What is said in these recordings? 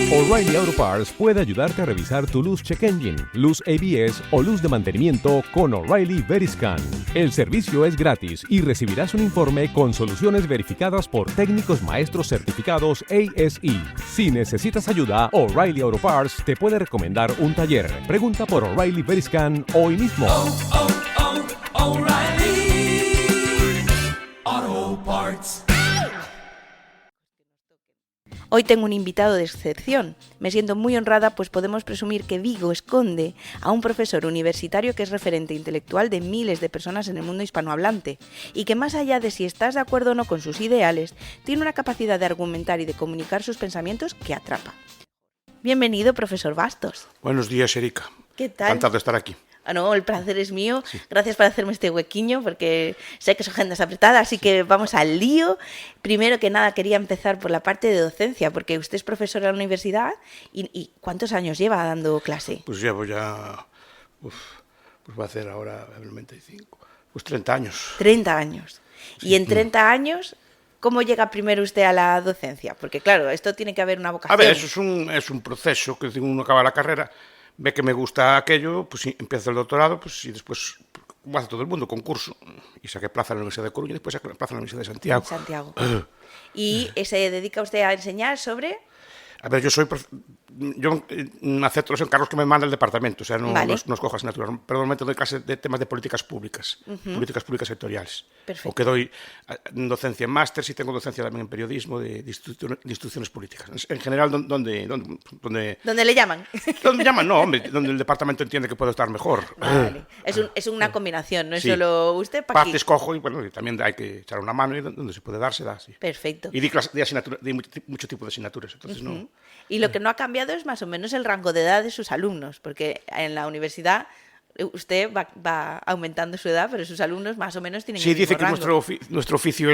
O'Reilly Auto Parts puede ayudarte a revisar tu luz check engine, luz ABS o luz de mantenimiento con O'Reilly Veriscan. El servicio es gratis y recibirás un informe con soluciones verificadas por técnicos maestros certificados ASE. Si necesitas ayuda, O'Reilly Auto Parts te puede recomendar un taller. Pregunta por O'Reilly Veriscan hoy mismo. O'Reilly Auto Parts. Hoy tengo un invitado de excepción. Me siento muy honrada, pues podemos presumir que Vigo esconde a un profesor universitario que es referente intelectual de miles de personas en el mundo hispanohablante y que, más allá de si estás de acuerdo o no con sus ideales, tiene una capacidad de argumentar y de comunicar sus pensamientos que atrapa. Bienvenido, profesor Bastos. Buenos días, Erika. ¿Qué tal? Encantado de estar aquí. No, el placer es mío. Sí. Gracias por hacerme este huequiño, porque sé que su agenda es apretada, así que vamos al lío. Primero que nada, quería empezar por la parte de docencia, porque usted es profesor en la universidad y ¿cuántos años lleva dando clase? Pues llevo ya, pues va a hacer ahora el 95, pues 30 años. 30 años. Sí. Y en 30 años, ¿cómo llega primero usted a la docencia? Porque claro, esto tiene que haber una vocación. A ver, eso es un proceso que uno acaba la carrera, ve que me gusta aquello, pues empieza el doctorado, pues y después, como hace todo el mundo, concurso, y saqué plaza en la Universidad de Coruña y después saqué plaza en la Universidad de Santiago. Santiago. ¿Y se dedica usted a enseñar sobre...? A ver, yo acepto los encargos que me manda el departamento, o sea, no escojo asignaturas, pero normalmente doy clases de temas de políticas públicas, políticas públicas sectoriales. Perfecto. O que doy docencia en másters y tengo docencia también en periodismo de instituciones políticas. En general, ¿dónde le llaman? ¿Dónde llaman? No, hombre, donde el departamento entiende que puedo estar mejor. Vale. Es una combinación, no es Sí. solo usted para Parte escojo y bueno, y también hay que echar una mano y donde se puede dar, se da. Sí. Perfecto. Y di mucho tipo de asignaturas, entonces no... Y lo que no ha cambiado es más o menos el rango de edad de sus alumnos, porque en la universidad usted va aumentando su edad, pero sus alumnos más o menos tienen el mismo dice que rango. nuestro oficio,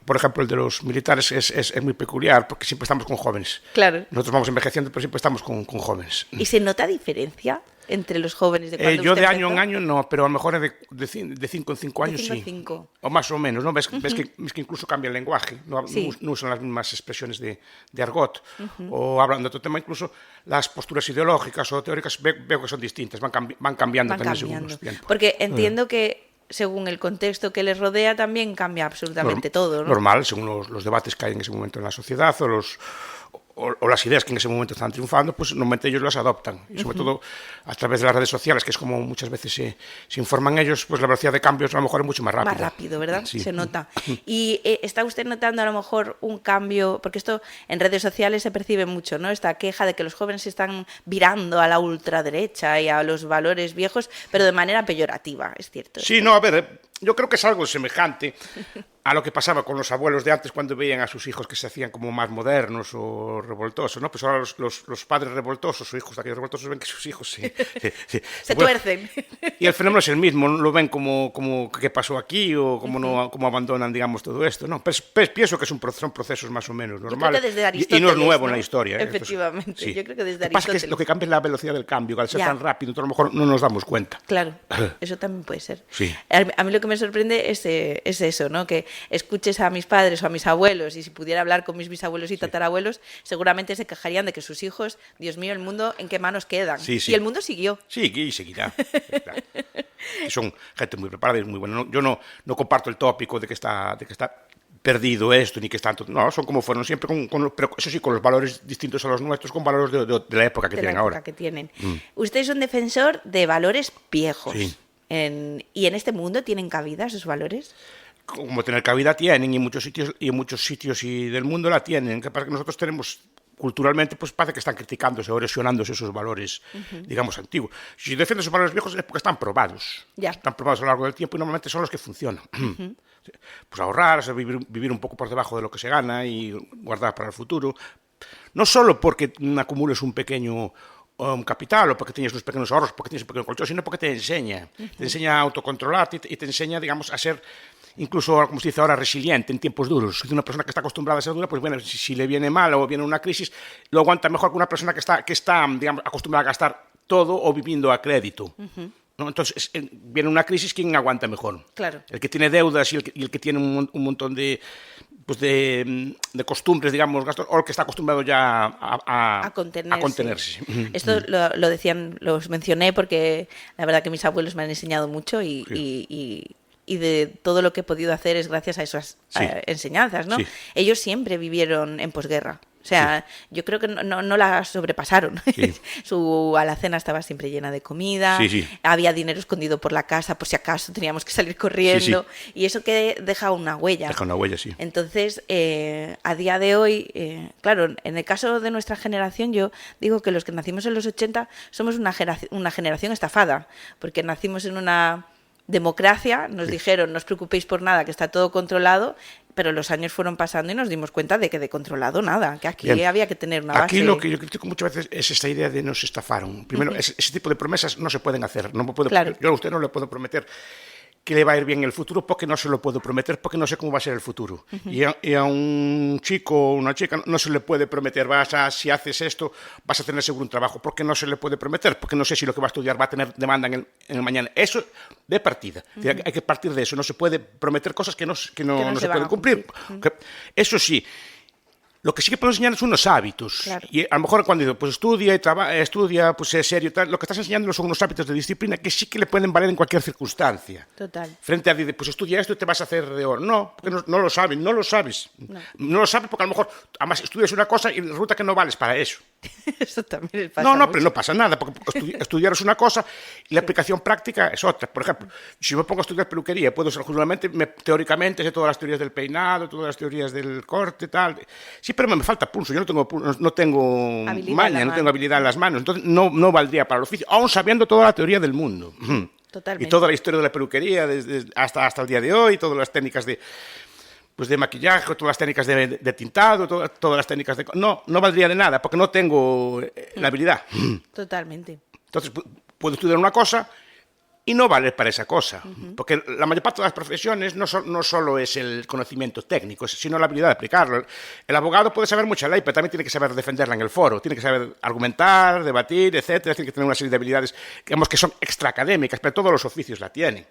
por ejemplo, el de los militares, es muy peculiar, porque siempre estamos con jóvenes. Claro. Nosotros vamos envejeciendo, pero siempre estamos con jóvenes. ¿Y se nota diferencia entre los jóvenes de cuando Yo usted de año empezó? en año no, pero a lo mejor de 5 en 5 años De 5 en sí. 5. O más o menos, ¿no? Ves que incluso cambia el lenguaje, Sí. no usan las mismas expresiones de argot, o hablan de otro tema, incluso las posturas ideológicas o teóricas veo que son distintas, van cambiando también según los tiempos. Porque entiendo que según el contexto que les rodea también cambia absolutamente todo, ¿no? Normal, según los debates que hay en ese momento en la sociedad o las ideas que en ese momento están triunfando, pues normalmente ellos las adoptan. Y sobre todo a través de las redes sociales, que es como muchas veces se informan ellos, pues la velocidad de cambios a lo mejor es mucho más rápida. Más rápido, ¿verdad? Sí. Se nota. ¿Y está usted notando a lo mejor un cambio? Porque esto en redes sociales se percibe mucho, ¿no? Esta queja de que los jóvenes se están virando a la ultraderecha y a los valores viejos, pero de manera peyorativa, ¿es cierto? Sí, no, a ver, yo creo que es algo semejante a lo que pasaba con los abuelos de antes cuando veían a sus hijos que se hacían como más modernos o revoltosos, ¿no? Pues ahora los padres revoltosos o hijos de aquellos revoltosos ven que sus hijos se tuercen. Y el fenómeno es el mismo, no lo ven como qué pasó aquí o cómo abandonan, digamos, todo esto, ¿no? Pues pienso que son procesos más o menos normales. Yo creo que desde y no es nuevo, ¿no? en la historia. Efectivamente, sí. yo creo que desde Lo que pasa Aristóteles. es que lo que cambia es la velocidad del cambio, que al ser Ya. tan rápido, entonces a lo mejor no nos damos cuenta. Claro, eso también puede ser. Sí. A mí lo que me sorprende es eso, ¿no? Que escuches a mis padres o a mis abuelos, y si pudiera hablar con mis bisabuelos y tatarabuelos, seguramente se quejarían de que sus hijos, Dios mío, el mundo, ¿en qué manos quedan? Sí. Y el mundo siguió. Sí, y seguirá. Claro. Y son gente muy preparada y muy buena. Yo no comparto el tópico de que está perdido esto, ni que está... No, son como fueron siempre, pero eso sí, con los valores distintos a los nuestros, con valores de la época que tienen ahora. Usted es un defensor de valores viejos. Sí. ¿Y en este mundo tienen cabida esos valores? Como tener cabida tienen, y en muchos sitios del mundo la tienen. Que pasa que nosotros tenemos... Culturalmente, pues parece que están criticándose o erosionándose esos valores, digamos, antiguos. Si defienden esos valores viejos es porque están probados. Ya. Están probados a lo largo del tiempo y normalmente son los que funcionan. Pues ahorrar, vivir un poco por debajo de lo que se gana y guardar para el futuro. No solo porque acumules un pequeño capital o porque tienes unos pequeños ahorros, porque tienes un pequeño colchón, sino porque te enseña. Te enseña a autocontrolarte y te enseña, digamos, a ser... incluso, como se dice ahora, resiliente en tiempos duros. Una persona que está acostumbrada a ser dura, pues bueno, si le viene mal o viene una crisis, lo aguanta mejor que una persona que está digamos, acostumbrada a gastar todo o viviendo a crédito. ¿no? Entonces, viene una crisis, ¿quién aguanta mejor? Claro. El que tiene deudas y el que tiene un montón de costumbres, digamos, gastos, o el que está acostumbrado ya a contenerse. Esto lo decían, los mencioné porque la verdad que mis abuelos me han enseñado mucho y de todo lo que he podido hacer es gracias a esas enseñanzas, ¿no? Sí. Ellos siempre vivieron en posguerra. O sea, yo creo que no la sobrepasaron. Sí. Su alacena estaba siempre llena de comida, había dinero escondido por la casa por si acaso teníamos que salir corriendo, y eso que deja una huella. Deja una huella, sí. Entonces, a día de hoy, claro, en el caso de nuestra generación, yo digo que los que nacimos en los 80 somos una generación estafada, porque nacimos en una democracia, nos dijeron, no os preocupéis por nada, que está todo controlado, pero los años fueron pasando y nos dimos cuenta de que de controlado nada, que aquí había que tener una base. Aquí lo que yo critico muchas veces es esta idea de nos estafaron. Primero, ese tipo de promesas no se pueden hacer. Yo a usted no le puedo prometer que le va a ir bien en el futuro porque no se lo puedo prometer, porque no sé cómo va a ser el futuro. Y a un chico o una chica no se le puede prometer, si haces esto vas a tener seguro un trabajo, porque no se le puede prometer, porque no sé si lo que va a estudiar va a tener demanda en el mañana. Eso de partida. Hay que partir de eso. No se puede prometer cosas que no se pueden cumplir. Eso sí. Lo que sí que podemos enseñar es unos hábitos. Claro. Y a lo mejor cuando digo, pues estudia, pues es serio, tal, lo que estás enseñando son unos hábitos de disciplina que sí que le pueden valer en cualquier circunstancia. Total. Frente a decir, pues estudia esto y te vas a hacer de oro. No, porque no lo sabes, no lo sabes. No lo sabes porque a lo mejor, además, estudias una cosa y resulta que no vales para eso. Eso también les pasa mucho. Pero no pasa nada, porque estudiar es una cosa y la aplicación práctica es otra. Por ejemplo, si me pongo a estudiar peluquería, puedo ser justamente, teóricamente, sé todas las teorías del peinado, todas las teorías del corte, tal. Sí, pero me falta pulso, yo no tengo maña, no tengo habilidad en las manos, entonces no valdría para el oficio, aún sabiendo toda la teoría del mundo. Totalmente. Y toda la historia de la peluquería hasta el día de hoy, todas las técnicas de maquillaje, todas las técnicas de tintado, todas las técnicas de... No valdría de nada, porque no tengo la habilidad. Totalmente. Entonces, puedo estudiar una cosa y no valer para esa cosa. Porque la mayor parte de las profesiones no solo es el conocimiento técnico, sino la habilidad de aplicarlo. El abogado puede saber mucha ley, pero también tiene que saber defenderla en el foro, tiene que saber argumentar, debatir, etcétera, tiene que tener una serie de habilidades, digamos, que son extraacadémicas, pero todos los oficios la tienen.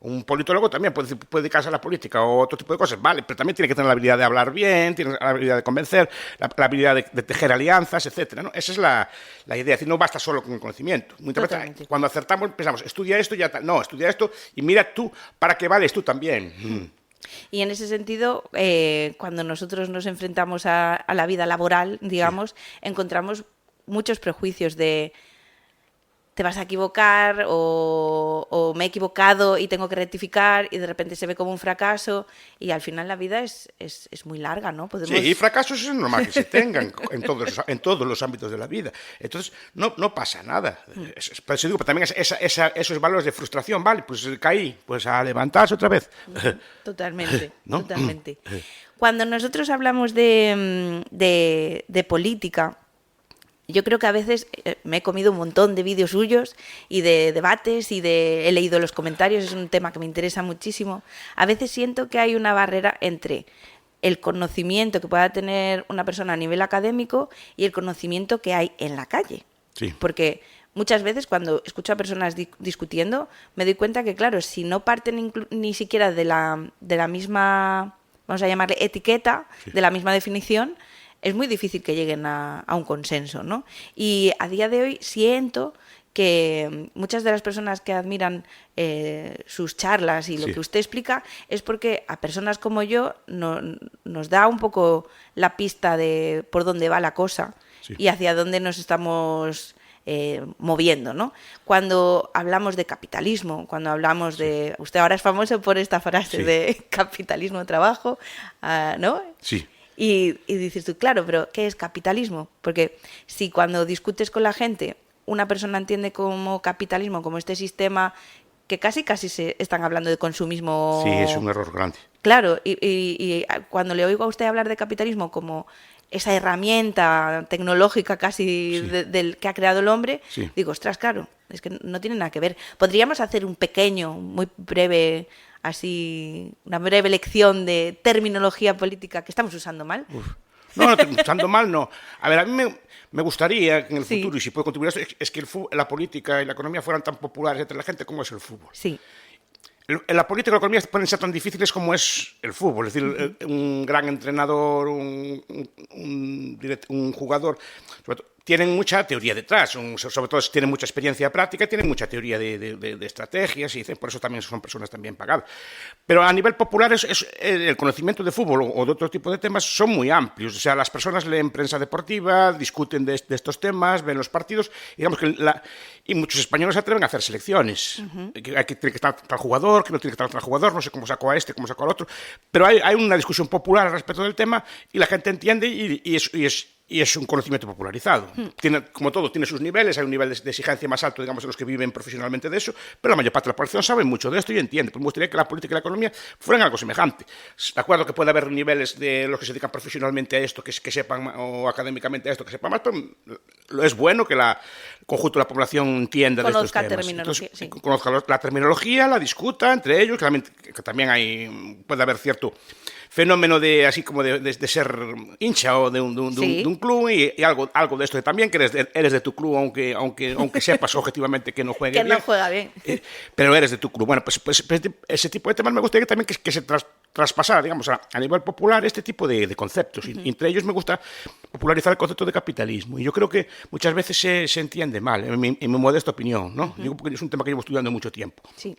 Un politólogo también puede dedicarse a la política o otro tipo de cosas, vale, pero también tiene que tener la habilidad de hablar bien, tiene la habilidad de convencer, la habilidad de tejer alianzas, etcétera, ¿no? Esa es la idea, es decir, no basta solo con el conocimiento. Muchas veces, cuando acertamos pensamos, estudia esto, ya tal. No, estudia esto y mira tú para qué vales tú también. Y en ese sentido, cuando nosotros nos enfrentamos a la vida laboral, digamos, encontramos muchos prejuicios de te vas a equivocar o me he equivocado y tengo que rectificar y de repente se ve como un fracaso y al final la vida es muy larga, ¿no? Sí, fracasos es normal que se tengan en todos los ámbitos de la vida. Entonces, no pasa nada. Pero eso digo, pero también esos valores de frustración, vale, pues caí, pues a levantarse otra vez. Totalmente, ¿no? Totalmente. Cuando nosotros hablamos de política, yo creo que a veces me he comido un montón de vídeos suyos y de debates he leído los comentarios, es un tema que me interesa muchísimo. A veces siento que hay una barrera entre el conocimiento que pueda tener una persona a nivel académico y el conocimiento que hay en la calle. Sí. Porque muchas veces cuando escucho a personas discutiendo me doy cuenta que, claro, si no parten ni siquiera de la misma, vamos a llamarle etiqueta, de la misma definición, es muy difícil que lleguen a un consenso, ¿no? Y a día de hoy siento que muchas de las personas que admiran sus charlas y lo que usted explica es porque a personas como yo nos da un poco la pista de por dónde va la cosa y hacia dónde nos estamos moviendo, ¿no? Cuando hablamos de capitalismo, cuando hablamos de... Usted ahora es famoso por esta frase de capitalismo trabajo, ¿no? Sí. Y dices tú, claro, pero ¿qué es capitalismo? Porque si cuando discutes con la gente una persona entiende como capitalismo, como este sistema que casi se están hablando de consumismo... Sí, es un error grande. Claro, y cuando le oigo a usted hablar de capitalismo como esa herramienta tecnológica casi del que ha creado el hombre, digo, ostras, claro, es que no tiene nada que ver. Podríamos hacer un pequeño, muy breve... así, una breve lección de terminología política que estamos usando mal. No, pensando mal, no. A ver, a mí me gustaría que en el futuro, y si puedo contribuir a eso, es que la política y la economía fueran tan populares entre la gente como es el fútbol. Sí. La política y la economía pueden ser tan difíciles como es el fútbol. Es decir, un gran entrenador, un jugador, sobre todo, tienen mucha teoría detrás, sobre todo tienen mucha experiencia práctica, tienen mucha teoría de estrategias y por eso también son personas también pagadas. Pero a nivel popular el conocimiento de fútbol o de otro tipo de temas son muy amplios. O sea, las personas leen prensa deportiva, discuten de estos temas, ven los partidos, digamos y muchos españoles se atreven a hacer selecciones. Tiene que estar tal jugador, que no tiene que estar tal jugador, no sé cómo sacó a este, cómo sacó al otro. Pero hay una discusión popular al respecto del tema y la gente entiende y es un conocimiento popularizado. Como todo, tiene sus niveles, hay un nivel de exigencia más alto, digamos, en los que viven profesionalmente de eso, pero la mayor parte de la población sabe mucho de esto y entiende. Pues me gustaría que la política y la economía fueran algo semejante. De acuerdo que puede haber niveles de los que se dedican profesionalmente a esto, que sepan, o académicamente a esto, que sepan más, pero es bueno que el conjunto de la población entienda de estos temas. Entonces, conozca la terminología, la discuta entre ellos, que también puede haber cierto fenómeno así como de ser hincha o de un club y algo de esto también, que eres de tu club aunque sepas objetivamente que no juegue bien. Que no juega bien. Pero eres de tu club. Bueno, pues ese tipo de temas me gustaría también que se traspasara, digamos, a nivel popular este tipo de conceptos. Y entre ellos me gusta popularizar el concepto de capitalismo. Y yo creo que muchas veces se entiende mal, en mi modesta opinión, ¿no? Digo porque es un tema que llevo estudiando mucho tiempo. Sí.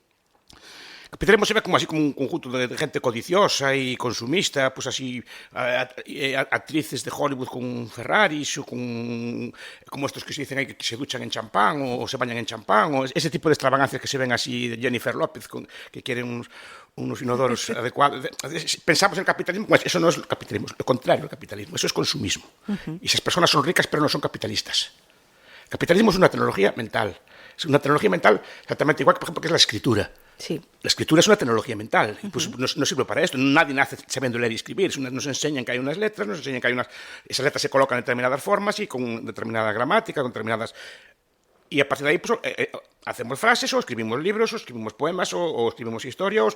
Capitalismo se ve como un conjunto de gente codiciosa y consumista, pues así, actrices de Hollywood con Ferraris, o como estos que se dicen ahí que se duchan en champán o se bañan en champán, o ese tipo de extravagancias que se ven así de Jennifer López, que quieren unos inodoros adecuados. Pensamos en el capitalismo, pues eso no es el capitalismo, es lo contrario del capitalismo, eso es consumismo. Y esas personas son ricas pero no son capitalistas. El capitalismo es una tecnología mental. Es una tecnología mental exactamente igual que, por ejemplo, que es la escritura. Sí. La escritura es una tecnología mental, pues no sirve para esto. Nadie nace sabiendo leer y escribir. Nos enseñan que hay unas letras, nos enseñan que esas letras se colocan en determinadas formas y con determinada gramática, con determinadas... Y a partir de ahí pues, hacemos frases o escribimos libros o escribimos poemas o escribimos historia o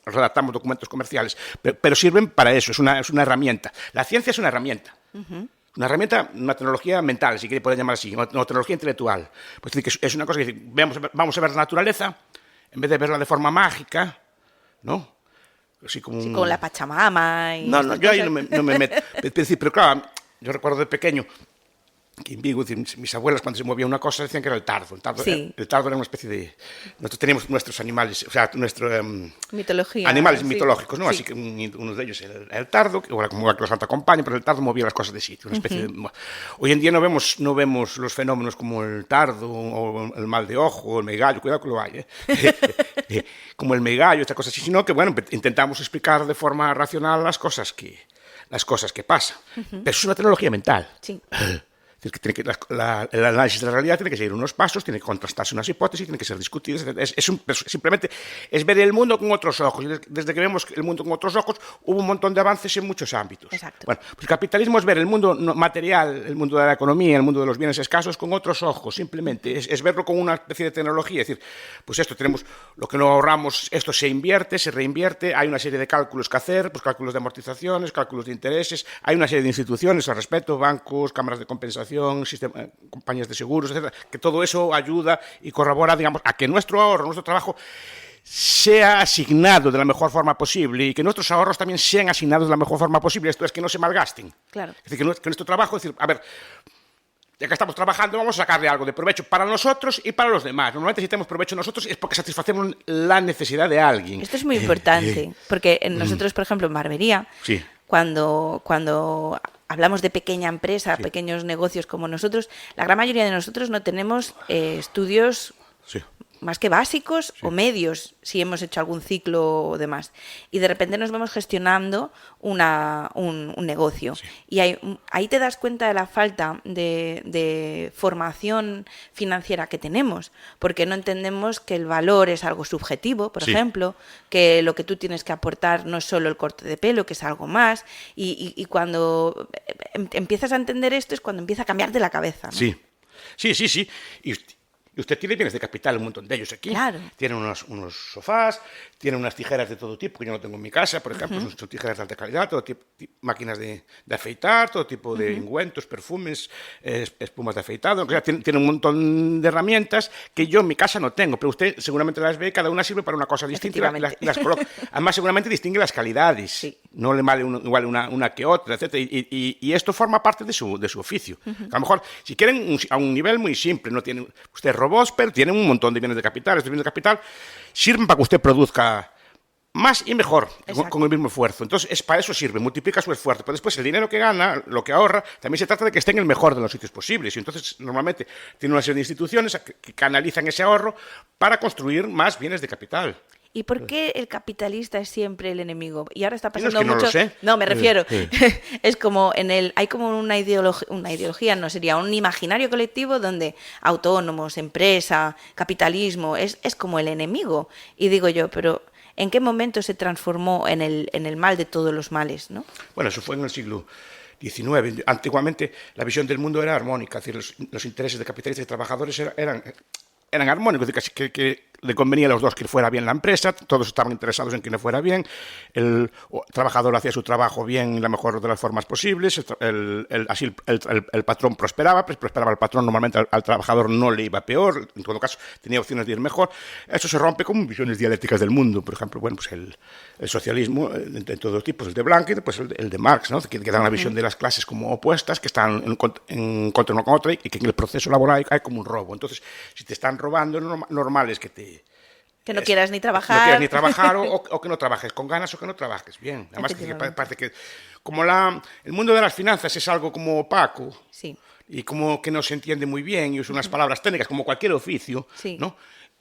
redactamos documentos comerciales. Pero sirven para eso, es una herramienta. La ciencia es una herramienta. Una herramienta, una tecnología mental, si quiere poder llamar así, una tecnología intelectual. Pues es una cosa que vamos a ver la naturaleza en vez de verla de forma mágica, ¿no? Así como con la Pachamama y... No, yo ahí no me meto. Pero claro, yo recuerdo de pequeño que en Vigo, mis abuelas cuando se movía una cosa decían que era el tardo. El tardo era una especie de... Nosotros teníamos nuestros animales, o sea, mitología. Animales mitológicos, ¿no? Sí. Así que uno de ellos era el tardo, que era como la Santa Compañía, pero el tardo movía las cosas de sitio, una especie de... Hoy en día no vemos los fenómenos como el tardo o el mal de ojo o el megallo, cuidado que lo hay, como el megallo, esta cosa así, sino que, bueno, intentamos explicar de forma racional las cosas que pasan. Pero es una tecnología mental. Sí. Es decir, que el análisis de la realidad tiene que seguir unos pasos, tiene que contrastarse unas hipótesis, tiene que ser discutidas. Simplemente es ver el mundo con otros ojos. Y desde que vemos el mundo con otros ojos, hubo un montón de avances en muchos ámbitos. Exacto. Bueno, pues el capitalismo es ver el mundo material, el mundo de la economía, el mundo de los bienes escasos con otros ojos. Simplemente es verlo con una especie de tecnología. Es decir, pues esto tenemos, lo que no ahorramos, esto se invierte, se reinvierte, hay una serie de cálculos que hacer, pues cálculos de amortizaciones, cálculos de intereses, hay una serie de instituciones al respecto, bancos, cámaras de compensación, compañías de seguros, etcétera, que todo eso ayuda y corrobora, digamos, a que nuestro ahorro, nuestro trabajo sea asignado de la mejor forma posible y que nuestros ahorros también sean asignados de la mejor forma posible. Esto es que no se malgasten. Claro. Es decir, que nuestro trabajo, es decir, a ver, ya que estamos trabajando, vamos a sacarle algo de provecho para nosotros y para los demás. Normalmente si tenemos provecho nosotros es porque satisfacemos la necesidad de alguien. Esto es muy importante, porque nosotros, por ejemplo, en barbería, sí. cuando hablamos de pequeña empresa, sí, pequeños negocios como nosotros, la gran mayoría de nosotros no tenemos estudios sí, más que básicos, sí, o medios, si hemos hecho algún ciclo o demás. Y de repente nos vemos gestionando un negocio. Sí. Y ahí te das cuenta de la falta de formación financiera que tenemos, porque no entendemos que el valor es algo subjetivo, por sí, ejemplo, que lo que tú tienes que aportar no es solo el corte de pelo, que es algo más. Y cuando empiezas a entender esto es cuando empieza a cambiarte la cabeza, ¿no? Sí, sí, sí, sí. Y Y usted tiene bienes de capital, un montón de ellos aquí. Claro. Tienen unos sofás, tienen unas tijeras de todo tipo, que yo no tengo en mi casa, por ejemplo, son tijeras de alta calidad, todo tipo, máquinas de afeitar, todo tipo de ungüentos, perfumes, espumas de afeitado. O sea, tiene un montón de herramientas que yo en mi casa no tengo, pero usted seguramente las ve, cada una sirve para una cosa distinta y las coloca. Además, seguramente distingue las calidades. Sí. No le vale igual una que otra, etc. Y esto forma parte de su oficio. A lo mejor, si quieren, a un nivel muy simple, no tiene usted robots, pero tienen un montón de bienes de capital. Estos bienes de capital sirven para que usted produzca más y mejor con el mismo esfuerzo. Entonces, para eso sirve, multiplica su esfuerzo. Pero después el dinero que gana, lo que ahorra, también se trata de que esté en el mejor de los sitios posibles. Y entonces, normalmente, tiene una serie de instituciones que canalizan ese ahorro para construir más bienes de capital. ¿Y por qué el capitalista es siempre el enemigo? Y ahora está No, es pasando que no mucho. lo sé. No, me refiero. Es como hay como una ideología, no sería un imaginario colectivo donde autónomos, empresa, capitalismo es como el enemigo. Y digo yo, pero ¿en qué momento se transformó en el mal de todos los males, no? Bueno, eso fue en el siglo XIX. Antiguamente la visión del mundo era armónica, es decir, los intereses de capitalistas y trabajadores eran armónicos, es decir, que le convenía a los dos que fuera bien la empresa, todos estaban interesados en que le fuera bien, el trabajador hacía su trabajo bien en la mejor de las formas posibles, así el patrón prosperaba el patrón, normalmente al trabajador no le iba peor, en todo caso tenía opciones de ir mejor. Eso se rompe con visiones dialécticas del mundo, por ejemplo, bueno, pues el socialismo de todos tipos, el de Blanco y después el de Marx, ¿no? que dan la visión de las clases como opuestas, que están en contra una con otra y que en el proceso laboral hay como un robo. Entonces, si te están robando, normal es que no quieras ni trabajar. No quieras ni trabajar o que no trabajes con ganas o que no trabajes bien. Además, que parece que como el mundo de las finanzas es algo como opaco, sí, y como que no se entiende muy bien y usa unas palabras técnicas como cualquier oficio, sí, ¿no?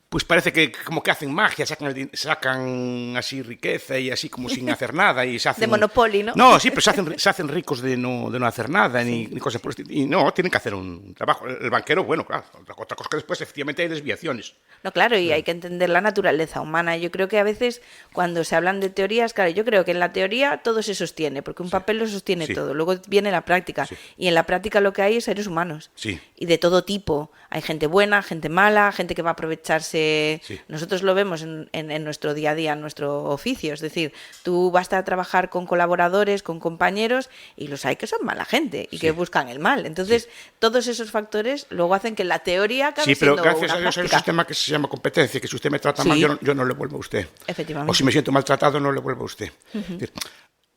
Pues parece que como que hacen magia, sacan así riqueza y así como sin hacer nada y se hacen... De Monopoly, ¿no? No, sí, pero se hacen ricos de no hacer nada, sí, ni cosas por el estilo. Y no, tienen que hacer un trabajo. El banquero, bueno, claro, otra cosa que después efectivamente hay desviaciones. No, claro, y hay que entender la naturaleza humana. Yo creo que a veces cuando se hablan de teorías, claro, yo creo que en la teoría todo se sostiene, porque un papel lo sostiene todo. Luego viene la práctica. Sí. Y en la práctica lo que hay es seres humanos. Sí. Y de todo tipo. Hay gente buena, gente mala, gente que va a aprovecharse. Sí. Nosotros lo vemos en nuestro día a día, en nuestro oficio. Es decir, tú vas a trabajar con colaboradores, con compañeros, y los hay que son mala gente y que buscan el mal. Entonces, todos esos factores luego hacen que la teoría acabe siendo una práctica. Sí, pero gracias a Dios hay un sistema que se llama competencia, que si usted me trata mal, yo no le vuelvo a usted. Efectivamente. O si me siento maltratado, no le vuelvo a usted.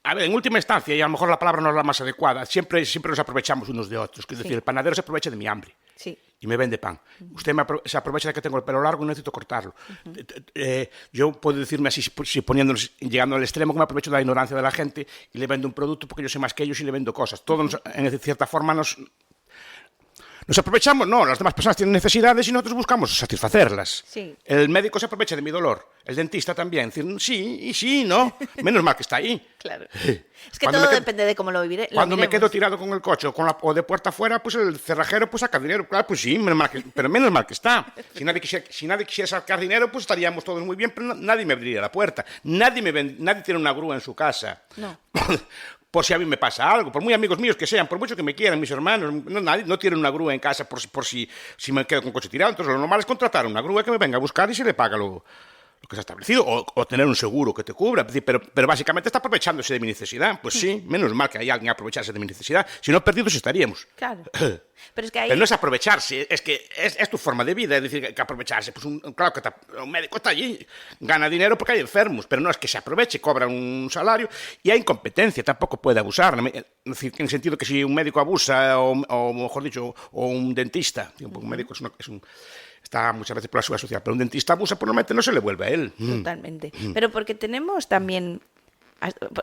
A ver, en última instancia, y a lo mejor la palabra no es la más adecuada, siempre nos aprovechamos unos de otros. Es decir, el panadero se aprovecha de mi hambre. Sí. Y me vende pan. Usted se aprovecha de que tengo el pelo largo y necesito cortarlo. Yo puedo decirme así, llegando al extremo, que me aprovecho de la ignorancia de la gente y le vendo un producto porque yo sé más que ellos y le vendo cosas. Todos, en cierta forma, nos aprovechamos. No, las demás personas tienen necesidades y nosotros buscamos satisfacerlas. Sí. El médico se aprovecha de mi dolor. El dentista también. Decir, sí y sí, ¿no? Menos mal que está ahí. Claro. Es que todo depende de cómo lo viviré. Cuando me quedo tirado con el coche o de puerta afuera, pues el cerrajero pues saca dinero. Claro, pues sí, pero menos mal que está. Si nadie quisiera sacar dinero, pues estaríamos todos muy bien, pero nadie me abriría la puerta. Nadie tiene una grúa en su casa. No. Por si a mí me pasa algo, por muy amigos míos que sean, por mucho que me quieran, mis hermanos, nadie no tienen una grúa en casa por si me quedo con el coche tirado. Entonces lo normal es contratar una grúa que me venga a buscar y se le paga lo que se ha establecido, o tener un seguro que te cubra, pero básicamente está aprovechándose de mi necesidad. Pues sí, menos mal que hay alguien a aprovecharse de mi necesidad, si no perdidos estaríamos. Claro. Pero es que Pero no es aprovecharse, es que es tu forma de vida, es decir, que aprovecharse. Pues claro que un médico está allí, gana dinero porque hay enfermos, pero no es que se aproveche, cobra un salario y hay incompetencia, tampoco puede abusar. Es decir, en el sentido que si un médico abusa, o mejor dicho, o un dentista, un médico está muchas veces por la seguridad social, pero un dentista abusa, pues normalmente no se le vuelve a él. Totalmente. Pero porque tenemos también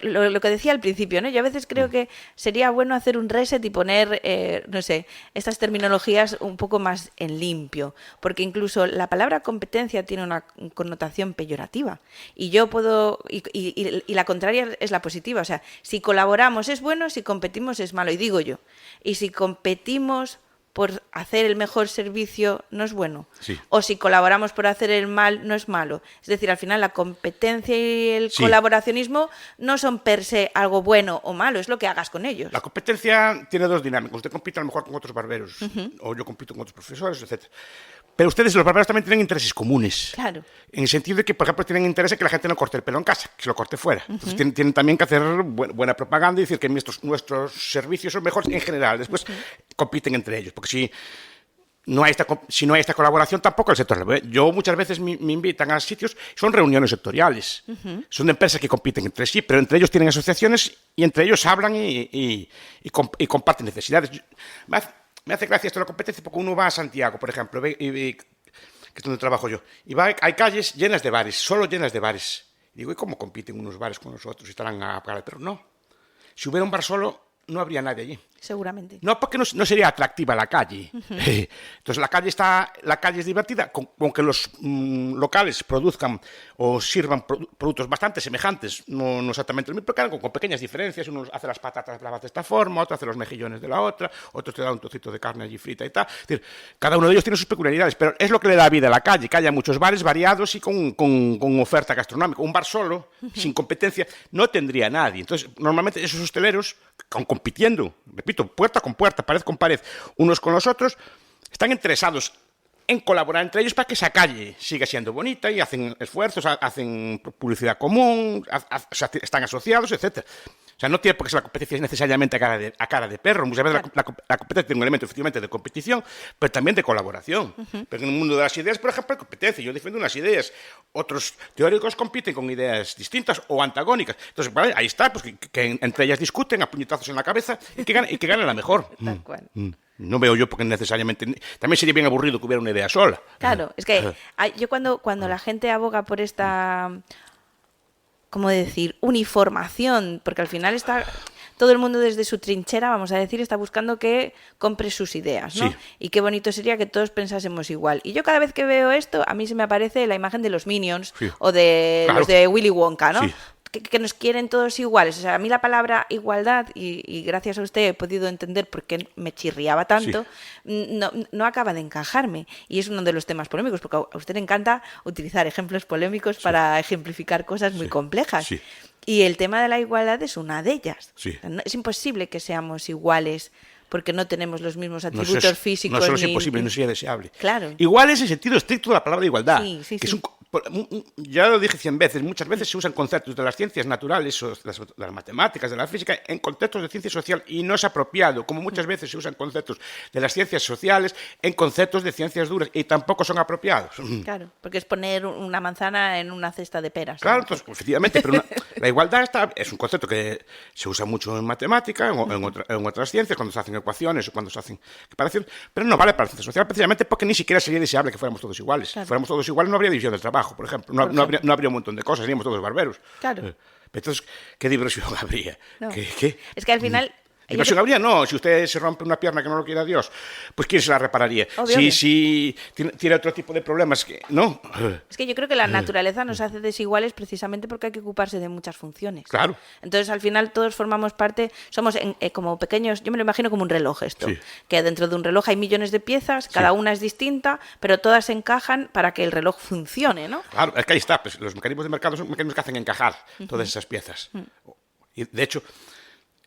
lo que decía al principio, ¿no? Yo a veces creo que sería bueno hacer un reset y poner, no sé, estas terminologías un poco más en limpio, porque incluso la palabra competencia tiene una connotación peyorativa y yo puedo, y la contraria es la positiva, o sea, si colaboramos es bueno, si competimos es malo, y digo yo, y si competimos por hacer el mejor servicio no es bueno. Sí. O si colaboramos por hacer el mal no es malo. Es decir, al final la competencia y el colaboracionismo no son per se algo bueno o malo, es lo que hagas con ellos. La competencia tiene dos dinámicas. Usted compite a lo mejor con otros barberos, o yo compito con otros profesores, etc. Pero ustedes, los barberos, también tienen intereses comunes. Claro. En el sentido de que, por ejemplo, tienen interés en que la gente no corte el pelo en casa, que se lo corte fuera. Entonces, tienen también que hacer buena propaganda y decir que nuestros servicios son mejores en general. Después compiten entre ellos, porque si no hay esta colaboración, tampoco el sector. Yo muchas veces me invitan a sitios, son reuniones sectoriales. Son de empresas que compiten entre sí, pero entre ellos tienen asociaciones y entre ellos hablan y comparten necesidades. Me hace gracia esto de la competencia porque uno va a Santiago, por ejemplo, que es donde trabajo yo, y hay calles llenas de bares, solo llenas de bares. Y digo, ¿y cómo compiten unos bares con los otros? ¿Estarán a pagar? Pero no. Si hubiera un bar solo, no habría nadie allí. Seguramente. No, porque no sería atractiva la calle. Entonces la calle es divertida con que los locales produzcan o sirvan productos bastante semejantes, no exactamente lo mismo, pero claro, con pequeñas diferencias. Uno hace las patatas bravas de esta forma, otro hace los mejillones de la otra, otro te da un trocito de carne allí frita y tal. Es decir, cada uno de ellos tiene sus peculiaridades, pero es lo que le da vida a la calle, que haya muchos bares variados y con oferta gastronómica. Un bar solo, sin competencia, no tendría nadie. Entonces, normalmente esos hosteleros, compitiendo, repito, puerta con puerta, pared con pared, unos con los otros, están interesados en colaborar entre ellos para que esa calle siga siendo bonita y hacen esfuerzos, hacen publicidad común, están asociados, etc. O sea, no tiene por qué ser la competencia necesariamente a cara de perro. Muchas veces la competencia tiene un elemento efectivamente de competición, pero también de colaboración. Pero en el mundo de las ideas, por ejemplo, hay competencia. Yo defiendo unas ideas. Otros teóricos compiten con ideas distintas o antagónicas. Entonces, vale, ahí está, pues que entre ellas discuten a puñetazos en la cabeza y que gane la mejor. Tal cual. No veo yo porque necesariamente... También sería bien aburrido que hubiera una idea sola. Claro, es que yo cuando la gente aboga por esta... ¿cómo decir? Uniformación, porque al final está todo el mundo desde su trinchera, vamos a decir, está buscando que compre sus ideas, ¿no? Sí. Y qué bonito sería que todos pensásemos igual. Y yo cada vez que veo esto, a mí se me aparece la imagen de los Minions o de los de Willy Wonka, ¿no? Sí. Que nos quieren todos iguales. O sea, a mí la palabra igualdad, y gracias a usted he podido entender por qué me chirriaba tanto, no acaba de encajarme. Y es uno de los temas polémicos, porque a usted le encanta utilizar ejemplos polémicos para ejemplificar cosas muy complejas. Sí. Y el tema de la igualdad es una de ellas. Sí. Es imposible que seamos iguales porque no tenemos los mismos atributos físicos. No solo es imposible, no sería deseable. Claro. Igual es el sentido estricto de la palabra igualdad. Sí. Que es ya lo dije 100 veces, muchas veces se usan conceptos de las ciencias naturales o de las matemáticas, de la física, en contextos de ciencia social y no es apropiado, como muchas veces se usan conceptos de las ciencias sociales en conceptos de ciencias duras y tampoco son apropiados. Claro, porque es poner una manzana en una cesta de peras. Claro, entonces, efectivamente, pero la igualdad es un concepto que se usa mucho en matemática, en otras ciencias, cuando se hacen ecuaciones o cuando se hacen comparaciones, pero no vale para la ciencia social, precisamente porque ni siquiera sería deseable que fuéramos todos iguales. Claro. Si fuéramos todos iguales no habría división del trabajo, por ejemplo. No habría un montón de cosas, seríamos todos barberos. Claro. Entonces, ¿qué diversión habría? No. ¿Qué? Es que al final... ¿Diversión habría? No, si usted se rompe una pierna que no lo quiera Dios, pues ¿quién se la repararía? Si tiene otro tipo de problemas, no. Es que yo creo que la naturaleza nos hace desiguales precisamente porque hay que ocuparse de muchas funciones. Claro. Entonces, al final, todos formamos parte, somos como pequeños, yo me lo imagino como un reloj esto, que dentro de un reloj hay millones de piezas, cada una es distinta, pero todas encajan para que el reloj funcione, ¿no? Claro, es que ahí está, pues, los mecanismos de mercado son mecanismos que hacen encajar todas esas piezas. Y, de hecho...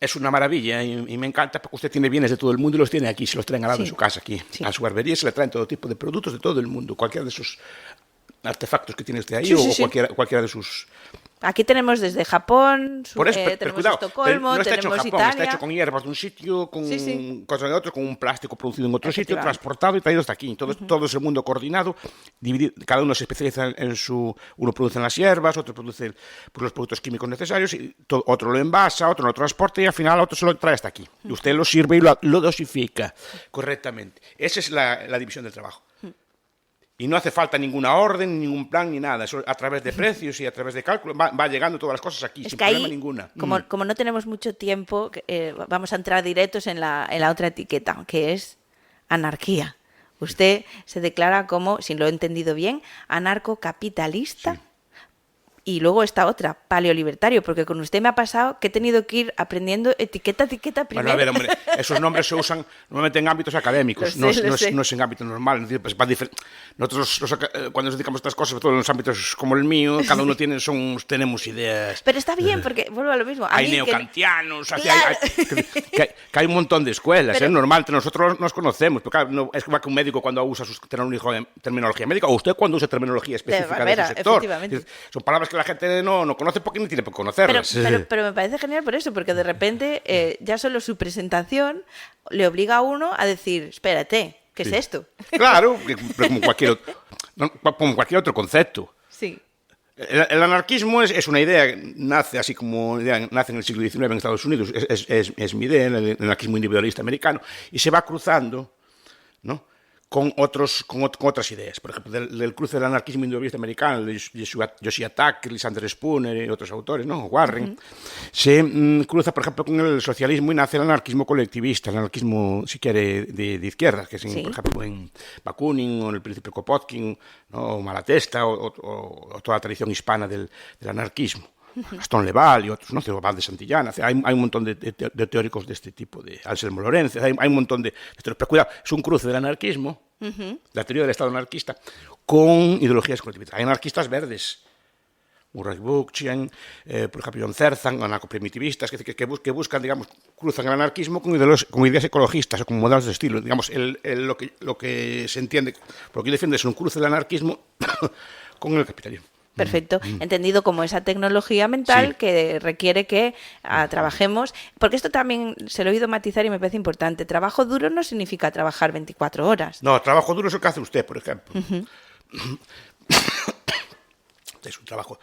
Es una maravilla y me encanta porque usted tiene bienes de todo el mundo y los tiene aquí, se los traen al lado de su casa aquí. A su barbería se le traen todo tipo de productos de todo el mundo, cualquiera de esos artefactos que tiene usted ahí cualquiera de sus... Aquí tenemos desde Japón, tenemos cuidado, Estocolmo, no está tenemos hecho en Japón, Italia. está hecho con hierbas de un sitio, con cosas de otro, con un plástico producido en otro sitio, transportado y traído hasta aquí. Todo es el mundo coordinado, dividido, cada uno se especializa en su... Uno produce las hierbas, otro produce pues, los productos químicos necesarios, y otro lo envasa, otro lo transporta y al final otro se lo trae hasta aquí. Y usted lo sirve y lo dosifica correctamente. Esa es la división del trabajo. Y no hace falta ninguna orden, ningún plan, ni nada. Eso, a través de precios y a través de cálculo va llegando todas las cosas aquí, sin problema ninguna. Como no tenemos mucho tiempo, vamos a entrar directos en la otra etiqueta, que es anarquía. Usted se declara como, si lo he entendido bien, anarcocapitalista. Y luego esta otra, paleolibertario, porque con usted me ha pasado que he tenido que ir aprendiendo etiqueta primero. Bueno, a ver, hombre, esos nombres se usan normalmente en ámbitos académicos, Lo sé. no es en ámbito normal. Es decir, pues, nosotros, cuando nos dedicamos a estas cosas, sobre todo en los ámbitos como el mío, cada uno tenemos ideas. Pero está bien, porque vuelvo a lo mismo. Hay neocantianos, Claro. que hay un montón de escuelas, Pero- es normal, nosotros nos conocemos, pero claro, no, es igual que un médico cuando usa su terminología médica, o usted cuando usa terminología específica de Barbera, su sector. efectivamente. Son palabras que la gente no conoce porque no tiene por qué Pero, conocerlas. pero me parece genial por eso, porque de repente ya solo su presentación le obliga a uno a decir, espérate, ¿qué es esto? Claro, pero como cualquier otro concepto. Sí. El anarquismo es una idea que nace así como nace en el siglo XIX en Estados Unidos, es mi idea, el anarquismo individualista americano, y se va cruzando, ¿no?, con otras ideas. Por ejemplo, del cruce del anarquismo individualista americano, de Josiah Tucker, Lysander Spooner y otros autores, ¿no?, Warren, se cruza, por ejemplo, con el socialismo y nace el anarquismo colectivista, el anarquismo, si quiere, de izquierda, que es, Sí. por ejemplo, en Bakunin o en el príncipe Kropotkin, ¿no?, o Malatesta, o toda la tradición hispana del anarquismo. Gastón Leval y otros, ¿no?, Teobald de Santillana. Hay un montón de teóricos de este tipo, de Anselmo Lorenz, hay un montón de teóricos. Pero cuidado, es un cruce del anarquismo, la teoría del Estado anarquista, con ideologías colectivistas. Hay anarquistas verdes, Murray Bookchin, por ejemplo, John Zerzan, anarcoprimitivistas, que buscan, digamos, cruzan el anarquismo con ideas ecologistas o con modelos de estilo. Digamos, lo que se entiende, por lo que yo defiendo es un cruce del anarquismo con el capitalismo. Perfecto, entendido como esa tecnología mental Sí. que requiere que trabajemos, porque esto también se lo he oído matizar y me parece importante. Trabajo duro no significa trabajar 24 horas. No, trabajo duro es lo que hace usted, por ejemplo. Es un trabajo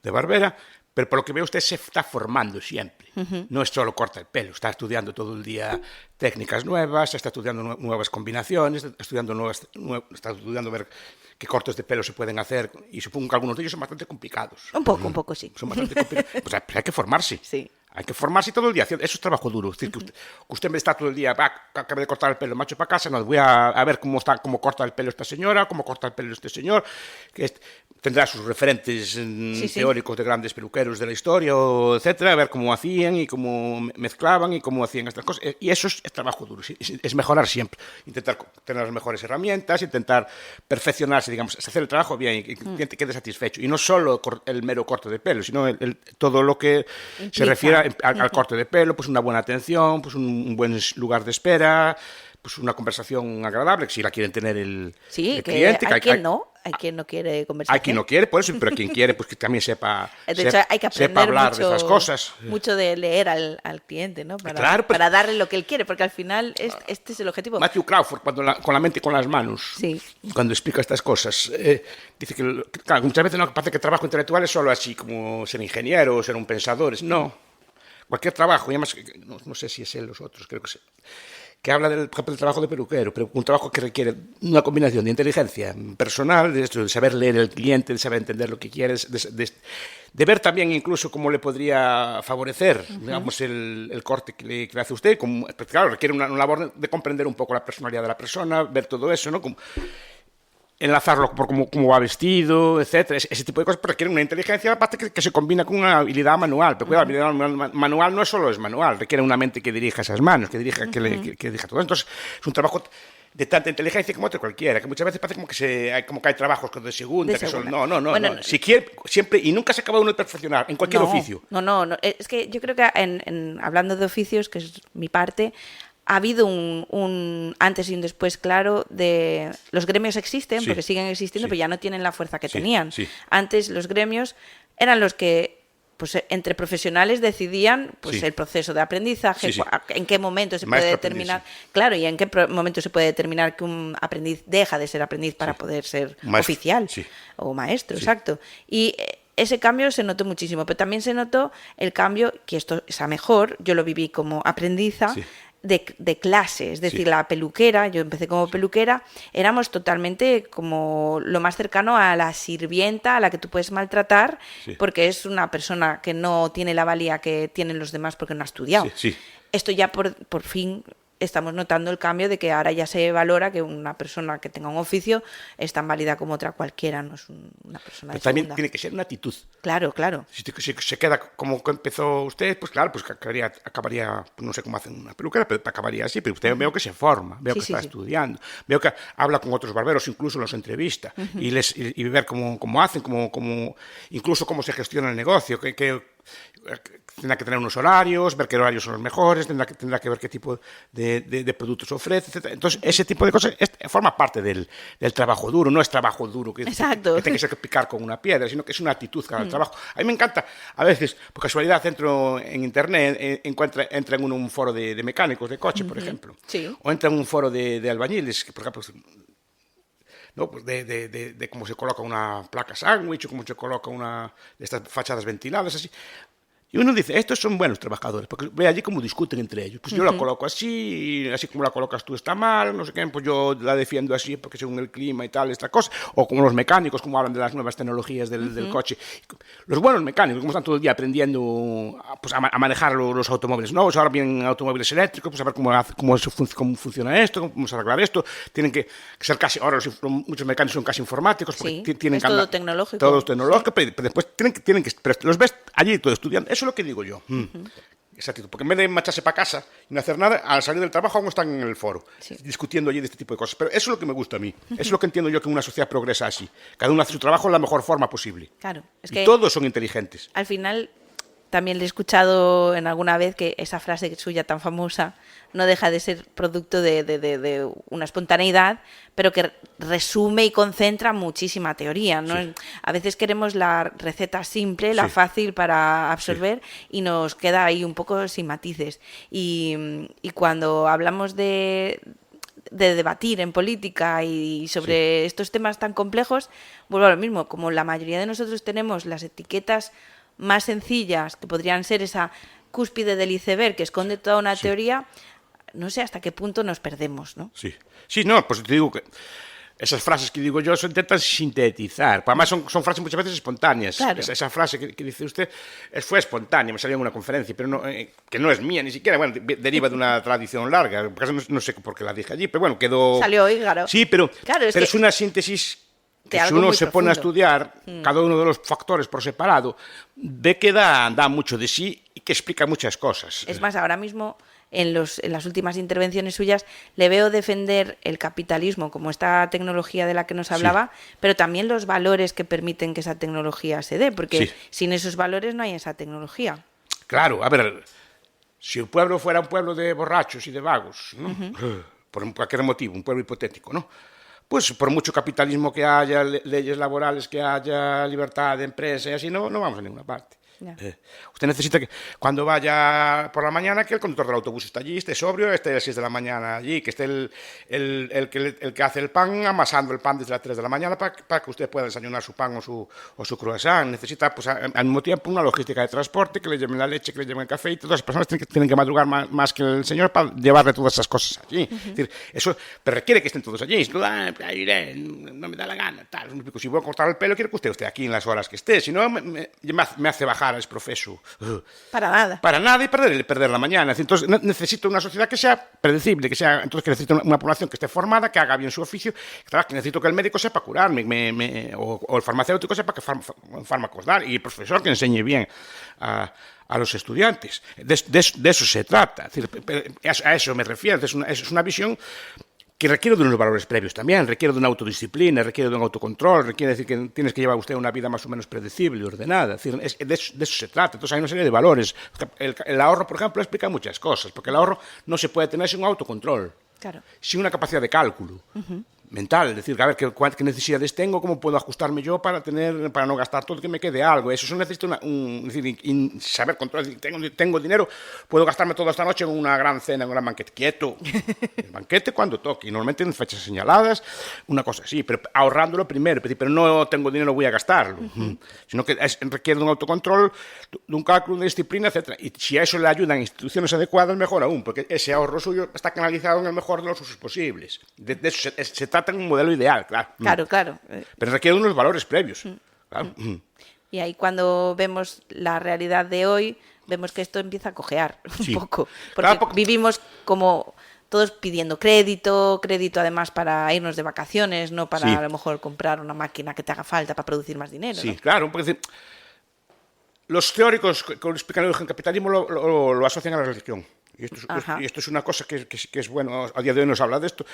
de barbera, pero por lo que veo usted se está formando siempre. No es solo corta el pelo, está estudiando todo el día técnicas nuevas, está estudiando nuevas combinaciones, está estudiando ver qué cortes de pelo se pueden hacer, y supongo que algunos de ellos son bastante complicados. Un poco sí. Son bastante complicados. Pues hay que formarse. Sí. Hay que formarse todo el día. Eso es trabajo duro. Es decir, que usted me está todo el día, acabé de cortar el pelo, macho para casa, no, voy a ver cómo corta el pelo esta señora, cómo corta el pelo este señor, tendrá sus referentes teóricos de grandes peluqueros de la historia, etcétera, a ver cómo hacían y cómo mezclaban y cómo hacían estas cosas. Y eso es trabajo duro, es mejorar siempre. Intentar tener las mejores herramientas, intentar perfeccionarse, digamos, hacer el trabajo bien y que el cliente quede satisfecho. Y no solo el mero corte de pelo, sino todo lo que se refiere al corte de pelo, pues una buena atención, pues un buen lugar de espera, pues una conversación agradable, que si la quieren tener el cliente. Hay quien no quiere conversación. Hay quien no quiere, por eso, pero quien quiere, pues que también sepa, De hecho, hay que aprender hablar de estas cosas. mucho de leer al cliente, ¿no? Claro, pues, para darle lo que él quiere, porque al final este es el objetivo. Matthew Crawford, con la mente y con las manos, Sí. cuando explica estas cosas, dice que, claro, muchas veces no parece que el trabajo intelectual es solo así, como ser ingeniero o ser un pensador. No. Cualquier trabajo, y además, no sé si es él o los otros, creo que sí, que habla por ejemplo, del trabajo de peluquero, pero un trabajo que requiere una combinación de inteligencia personal, de saber leer el cliente, de saber entender lo que quieres, de ver también incluso cómo le podría favorecer, digamos, el corte que le hace usted. Porque, claro, requiere una labor de comprender un poco la personalidad de la persona, ver todo eso, ¿no? Enlazarlo por cómo va vestido, etcétera. Ese tipo de cosas requieren una inteligencia aparte que se combina con una habilidad manual. Pero cuidado, la habilidad manual no solo es manual, requiere una mente que dirija esas manos, que dirija todo. Entonces, es un trabajo de tanta inteligencia como otro cualquiera, que muchas veces parece como que hay trabajos de segunda. Bueno, Si quiere, siempre, y nunca se acaba uno de perfeccionar, en cualquier oficio. No. Es que yo creo que hablando de oficios, que es mi parte, ha habido un antes y un después claro de... Los gremios existen, porque siguen existiendo, pero ya no tienen la fuerza que tenían. Sí. Antes los gremios eran los que, pues, entre profesionales decidían el proceso de aprendizaje, en qué momento se puede determinar... Claro, y en qué momento se puede determinar que un aprendiz deja de ser aprendiz para poder ser oficial o maestro, exacto. Y ese cambio se notó muchísimo, pero también se notó el cambio, que esto es a mejor, yo lo viví como aprendiza, de clase, es decir, la peluquera, yo empecé como peluquera, éramos totalmente como lo más cercano a la sirvienta a la que tú puedes maltratar, porque es una persona que no tiene la valía que tienen los demás porque no ha estudiado. Esto ya por fin estamos notando el cambio de que ahora ya se valora que una persona que tenga un oficio es tan válida como otra cualquiera, no es una persona de Pero también segunda. tiene que ser una actitud. Claro, claro. Si se queda como que empezó usted, pues claro, pues acabaría, no sé cómo hacen una peluquera, pero acabaría así. Pero usted veo que se forma, veo Sí, que sí, está sí. estudiando, veo que habla con otros barberos, incluso los entrevista, y ver cómo hacen, incluso cómo se gestiona el negocio, tendrá que tener unos horarios, ver qué horarios son los mejores, tendrá que ver qué tipo de productos ofrece, etc. Entonces, ese tipo de cosas forma parte del trabajo duro, no es trabajo duro que Exacto. tiene que ser picar con una piedra, sino que es una actitud cada trabajo. A mí me encanta, a veces, por casualidad, entro en internet, entra en un foro de mecánicos de coche, por ejemplo, Sí. o entra en un foro de albañiles, que, por ejemplo, ¿no? Pues de cómo se coloca una placa sándwich o cómo se coloca una de estas fachadas ventiladas, así. Y uno dice, estos son buenos trabajadores, porque ve allí cómo discuten entre ellos. Pues yo la coloco así, así como la colocas tú está mal, no sé qué, pues yo la defiendo así porque según el clima y tal, esta cosa. O como los mecánicos, como hablan de las nuevas tecnologías del coche. Los buenos mecánicos, como están todo el día aprendiendo pues, a manejar los automóviles nuevos, ahora vienen automóviles eléctricos, pues a ver cómo funciona esto, cómo se arreglar esto. Tienen que ser casi, ahora muchos mecánicos son casi informáticos, porque Sí, tienen es que todo andar- tecnológico. Todo tecnológico, pero después pero los ves allí todo estudiando. Eso es lo que digo yo. Exacto, porque en vez de marcharse para casa y no hacer nada, al salir del trabajo aún están en el foro, Sí. discutiendo allí de este tipo de cosas. Pero eso es lo que me gusta a mí. Eso es lo que entiendo yo que una sociedad progresa así. Cada uno hace su trabajo de la mejor forma posible. Claro, es Y que todos son inteligentes. al final también le he escuchado en alguna vez que esa frase suya tan famosa no deja de ser producto de una espontaneidad, pero que resume y concentra muchísima teoría, ¿no? Sí. A veces queremos la receta simple, la Sí. fácil para absorber y nos queda ahí un poco sin matices. Y cuando hablamos de debatir en política y sobre estos temas tan complejos, vuelvo a lo mismo, como la mayoría de nosotros tenemos las etiquetas más sencillas, que podrían ser esa cúspide del iceberg que esconde toda una teoría, no sé hasta qué punto nos perdemos, ¿no? Sí, sí, no, pues te digo que esas frases que digo yo se intentan sintetizar. Además son frases muchas veces espontáneas. Claro. Esa frase que dice usted fue espontánea, me salió en una conferencia, pero no, que no es mía ni siquiera. Bueno, deriva de una tradición larga. Por acaso no sé por qué la dije allí, pero bueno, quedó... Salió Ígaro. Sí, pero, Claro, es pero que- es una síntesis de que si algo uno muy se pone a profundo. estudiar cada uno de los factores por separado, ve que da mucho de sí y que explica muchas cosas. Es más, ahora mismo, en las últimas intervenciones suyas, le veo defender el capitalismo como esta tecnología de la que nos hablaba, pero también los valores que permiten que esa tecnología se dé, porque Sí. sin esos valores no hay esa tecnología. Claro, a ver, si el pueblo fuera un pueblo de borrachos y de vagos, ¿no? Por cualquier motivo, un pueblo hipotético, ¿no? Pues por mucho capitalismo que haya, leyes laborales que haya, libertad de empresa y así, no vamos a ninguna parte. Ya. Usted necesita que cuando vaya por la mañana que el conductor del autobús esté allí, esté sobrio, esté a las 6 de la mañana allí, que esté el que hace el pan amasando el pan desde las 3 de la mañana para que usted pueda desayunar su pan o su croissant. Necesita pues, al mismo tiempo una logística de transporte, que le lleven la leche, que le lleven el café, y todas las personas tienen que madrugar más que el señor para llevarle todas esas cosas allí. Es decir, eso, pero requiere que estén todos allí. Si no, iré, no me da la gana. Tal. Si voy a cortar el pelo, quiero que usted esté aquí en las horas que esté. Si no, me hace bajar al profeso. Para nada. Para nada y perder la mañana. Entonces necesito una sociedad que sea predecible, entonces que necesito una población que esté formada, que haga bien su oficio, que necesito que el médico sepa curarme, o el farmacéutico sepa qué fármacos dar, y el profesor que enseñe bien a los estudiantes. De eso se trata. Es decir, a eso me refiero. Es una visión que requiere de unos valores previos también, requiere de una autodisciplina, requiere de un autocontrol, requiere decir que tienes que llevar usted una vida más o menos predecible y ordenada. Es decir, de eso se trata. Entonces hay una serie de valores. El ahorro, por ejemplo, explica muchas cosas, porque el ahorro no se puede tener sin un autocontrol, Claro. sin una capacidad de cálculo mental, es decir, a ver qué necesidades tengo, cómo puedo ajustarme yo para no gastar todo, que me quede algo. Eso necesita saber controlar. Tengo dinero, puedo gastarme toda esta noche en una gran cena, en un gran banquete. Quieto. El banquete cuando toque, y normalmente en fechas señaladas, una cosa así, pero ahorrándolo primero, pero no tengo dinero, voy a gastarlo. Sino que requiere de un autocontrol, de un cálculo, de disciplina, etcétera. Y si a eso le ayudan instituciones adecuadas, mejor aún, porque ese ahorro suyo está canalizado en el mejor de los usos posibles. De eso se trata en un modelo ideal, claro. Claro. Pero requiere unos valores previos. Claro. Y ahí cuando vemos la realidad de hoy, vemos que esto empieza a cojear Sí. un poco. Porque Claro, porque- vivimos como todos pidiendo crédito además para irnos de vacaciones, no para Sí. a lo mejor comprar una máquina que te haga falta para producir más dinero. Sí, ¿no? claro, porque los teóricos que explican el origen del capitalismo lo asocian a la religión. Ajá. Y esto es una cosa que es bueno, a día de hoy no se habla de esto,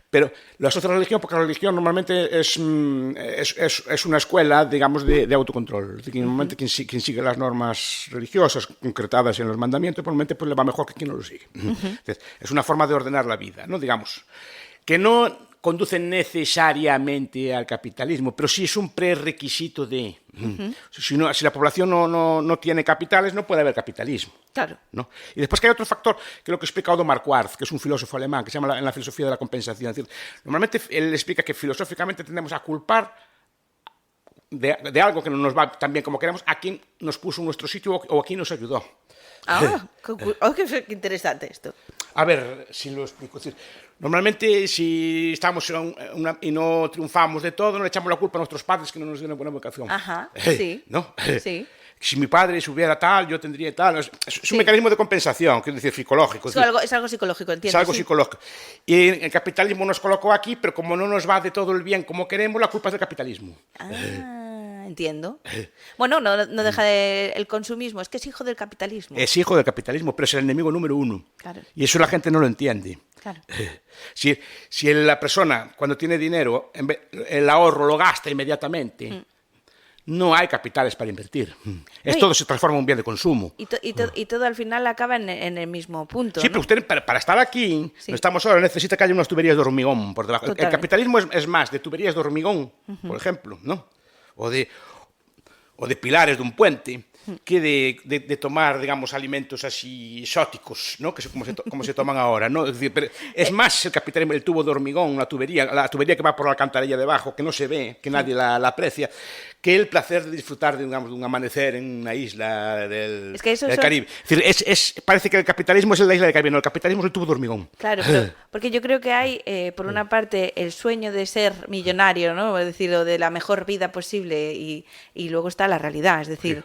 pero lo asocia a la religión porque la religión normalmente es una escuela, digamos, de autocontrol. Es decir, que normalmente quien sigue las normas religiosas concretadas en los mandamientos, probablemente pues, le va mejor que quien no lo sigue. Entonces, es una forma de ordenar la vida, ¿no? Digamos, que no conduce necesariamente al capitalismo, pero sí es un prerequisito de... Si la población no tiene capitales, no puede haber capitalismo. Claro. ¿No? Y después que hay otro factor, que es lo que explica Odo Marquardt, que es un filósofo alemán, que se llama en la filosofía de la compensación. Es decir, normalmente él explica que filosóficamente tendemos a culpar de algo que no nos va tan bien como queremos a quien nos puso en nuestro sitio o a quien nos ayudó. Qué interesante esto. A ver si lo explico. Es decir, normalmente si estamos y no triunfamos de todo, no le echamos la culpa a nuestros padres que no nos dieron una buena educación. Ajá, sí. ¿No? Sí. Si mi padre subiera tal, yo tendría tal. Es un mecanismo de compensación, quiero decir, psicológico. Es algo psicológico, entiendo. Es algo sí. psicológico. Y el capitalismo nos colocó aquí, pero como no nos va de todo el bien como queremos, la culpa es del capitalismo. Entiendo. Bueno, no deja de... El consumismo es que es hijo del capitalismo. Es hijo del capitalismo, pero es el enemigo número uno. Claro. Y eso la gente no lo entiende. Claro. Si la persona, cuando tiene dinero, el ahorro lo gasta inmediatamente, no hay capitales para invertir. Todo se transforma en un bien de consumo. Y todo al final acaba en el mismo punto. Sí, ¿no? pero usted para estar aquí, Sí. no estamos ahora, necesita que haya unas tuberías de hormigón por debajo. Totalmente. El capitalismo es más de tuberías de hormigón, por ejemplo, ¿no? O de pilares de un puente, que de tomar, digamos, alimentos así exóticos, ¿no? Que es como se toman ahora, ¿no? Es decir, pero es más el capitalismo, el tubo de hormigón, la tubería que va por la alcantarilla debajo, que no se ve, que nadie la aprecia, que el placer de disfrutar, digamos, de un amanecer en una isla del Caribe. Es decir, parece que el capitalismo es la isla del Caribe, no, el capitalismo es el tubo de hormigón. Claro, porque yo creo que hay, por una parte, el sueño de ser millonario, ¿no? Es decir, o de la mejor vida posible, y luego está la realidad. Es decir,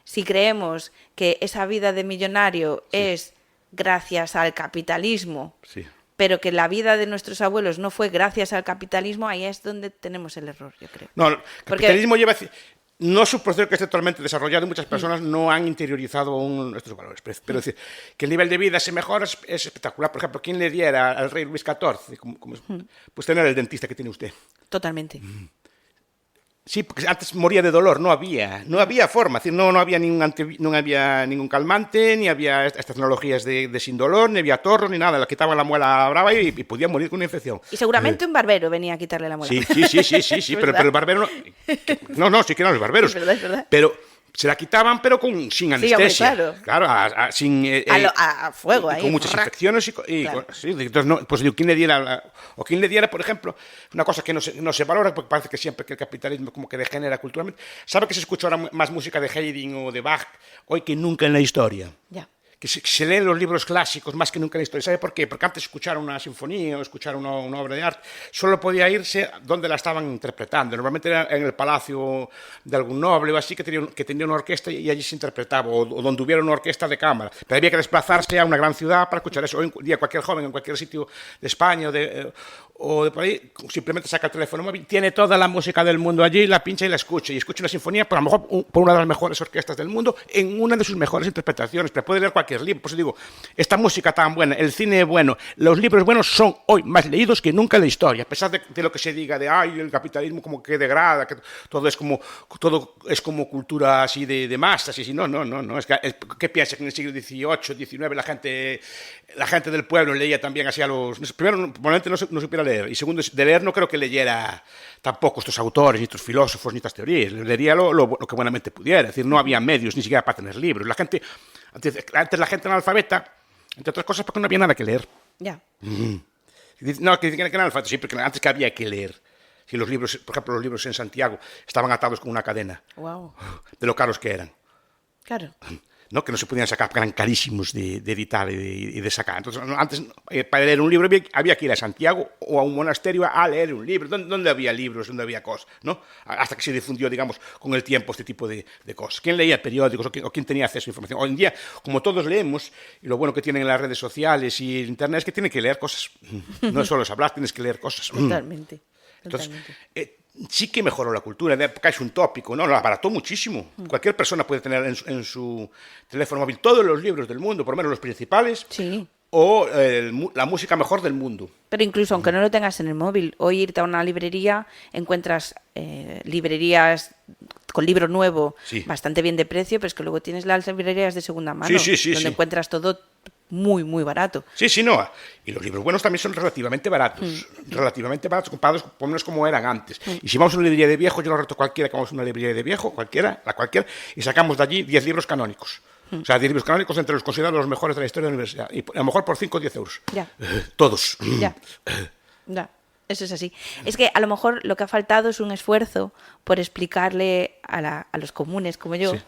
si creemos que esa vida de millonario es gracias al capitalismo, Sí. pero que la vida de nuestros abuelos no fue gracias al capitalismo, ahí es donde tenemos el error, yo creo. No, el capitalismo lleva... No es un proceso que esté totalmente desarrollado y muchas personas no han interiorizado aún estos valores. Pero decir, que el nivel de vida se mejora es espectacular. Por ejemplo, ¿quién le diera al rey Luis XIV pues tener el dentista que tiene usted? Totalmente. Sí, porque antes moría de dolor, no había forma, es decir, no había ningún calmante, ni había estas tecnologías de sin dolor, ni había torros, ni nada, le quitaban la muela brava y podía morir con una infección. Y seguramente un barbero venía a quitarle la muela. Sí, pero el barbero no, sí que no los barberos. Es verdad. Pero se la quitaban, pero sin anestesia. Hombre, claro, a fuego ahí. con muchas infecciones Claro. sí, entonces no, pues digo, quién le diera, por ejemplo, una cosa que no se valora, porque parece que siempre que el capitalismo como que degenera culturalmente. ¿Sabe que se escucha ahora más música de Haydn o de Bach hoy que nunca en la historia? Ya. Que se leen los libros clásicos más que nunca en la historia. ¿Sabe por qué? Porque antes escuchar una sinfonía o escuchar una obra de arte solo podía irse donde la estaban interpretando. Normalmente era en el palacio de algún noble o así que tenía una orquesta y allí se interpretaba, o donde hubiera una orquesta de cámara. Pero había que desplazarse a una gran ciudad para escuchar eso. Hoy en día cualquier joven en cualquier sitio de España o de por ahí, simplemente saca el teléfono móvil, tiene toda la música del mundo allí, la pincha y la escucha. Y escucha una sinfonía, por a lo mejor por una de las mejores orquestas del mundo, en una de sus mejores interpretaciones. Pero puede leer cualquier libro. Por eso digo, esta música tan buena, el cine bueno, los libros buenos son hoy más leídos que nunca en la historia. A pesar de lo que se diga de, el capitalismo como que degrada, que todo es como cultura así de masas. Y si no. ¿Qué piensa? Que en el siglo XVIII, XIX la gente del pueblo leía también así a los... Primero, probablemente no supiera leer, y segundo, de leer no creo que leyera tampoco estos autores, ni estos filósofos, ni estas teorías. Leería lo que buenamente pudiera. Es decir, no había medios ni siquiera para tener libros. Antes la gente analfabeta, entre otras cosas, porque no había nada que leer. Ya. No, que dicen que era analfabeto, sí, porque antes que había que leer. Si los libros, por ejemplo, los libros en Santiago estaban atados con una cadena. Wow. De lo caros que eran. Claro. ¿no? Que no se podían sacar, porque eran carísimos de editar y de sacar. Entonces, antes, para leer un libro había que ir a Santiago o a un monasterio a leer un libro. ¿Dónde había libros? ¿Dónde había cosas? ¿No? Hasta que se difundió, digamos, con el tiempo este tipo de cosas. ¿Quién leía periódicos o quién tenía acceso a información? Hoy en día, como todos leemos, y lo bueno que tienen en las redes sociales y en Internet es que tienen que leer cosas. No es solo hablar, tienes que leer cosas. Totalmente. Entonces, sí que mejoró la cultura. De época es un tópico, ¿no? Lo abarató muchísimo. Cualquier persona puede tener en su teléfono móvil todos los libros del mundo, por lo menos los principales, Sí. o la música mejor del mundo. Pero incluso aunque no lo tengas en el móvil, hoy irte a una librería, encuentras librerías con libro nuevo, Sí. bastante bien de precio, pero es que luego tienes las librerías de segunda mano, Sí, donde encuentras todo muy, muy barato. Sí, no. Y los libros buenos también son relativamente baratos. Relativamente baratos comparados por lo menos como eran antes. Y si vamos a una librería de viejo, yo lo reto cualquiera que vamos a una librería de viejo, cualquiera, y sacamos de allí 10 libros canónicos. O sea, 10 libros canónicos entre los considerados los mejores de la historia de la universidad. Y a lo mejor por 5 o 10 euros. Ya. Todos. Ya. Eso es así. Es que a lo mejor lo que ha faltado es un esfuerzo por explicarle a los comunes como yo, Sí.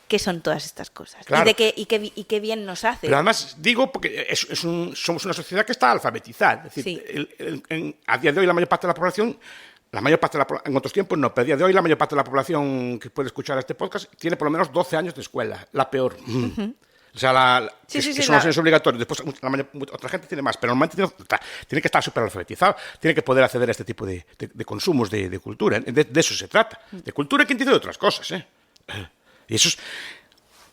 qué son todas estas cosas. Claro. Y qué bien nos hace. Pero además digo porque somos una sociedad que está alfabetizada. Es decir, Sí. a día de hoy la mayor parte de la población, en otros tiempos no, pero a día de hoy la mayor parte de la población que puede escuchar este podcast tiene por lo menos 12 años de escuela, la peor. O sea, que son los años obligatorios. Después otra gente tiene más, pero normalmente tiene que estar súper alfabetizado, tiene que poder acceder a este tipo de consumos de cultura. De eso se trata. De cultura, quien dice de otras cosas, ¿eh? Y eso es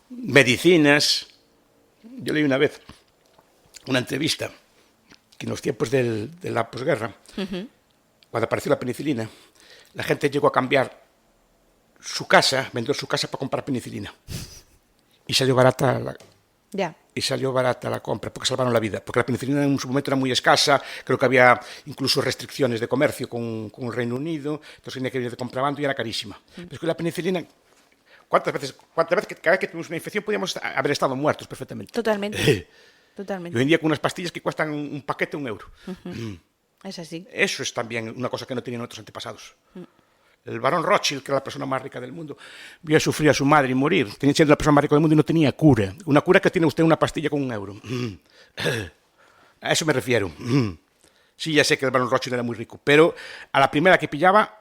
medicinas. Yo leí una vez una entrevista que en los tiempos de la posguerra, cuando apareció la penicilina, la gente llegó a cambiar su casa, vender su casa para comprar penicilina. Y salió barata la compra, porque salvaron la vida. Porque la penicilina en su momento era muy escasa, creo que había incluso restricciones de comercio con el Reino Unido, entonces tenía que ir de contrabando y era carísima. Pero es que la penicilina, ¿cuántas veces cada vez que tuvimos una infección podíamos haber estado muertos perfectamente? Totalmente. Y hoy en día con unas pastillas que cuestan un paquete €1. Es así. Eso es también una cosa que no tenían otros antepasados. El barón Rothschild, que era la persona más rica del mundo, vio sufrir a su madre y morir. Tenía siendo la persona más rica del mundo y no tenía cura. Una cura que tiene usted una pastilla con €1. A eso me refiero. Sí, ya sé que el barón Rothschild era muy rico, pero a la primera que pillaba...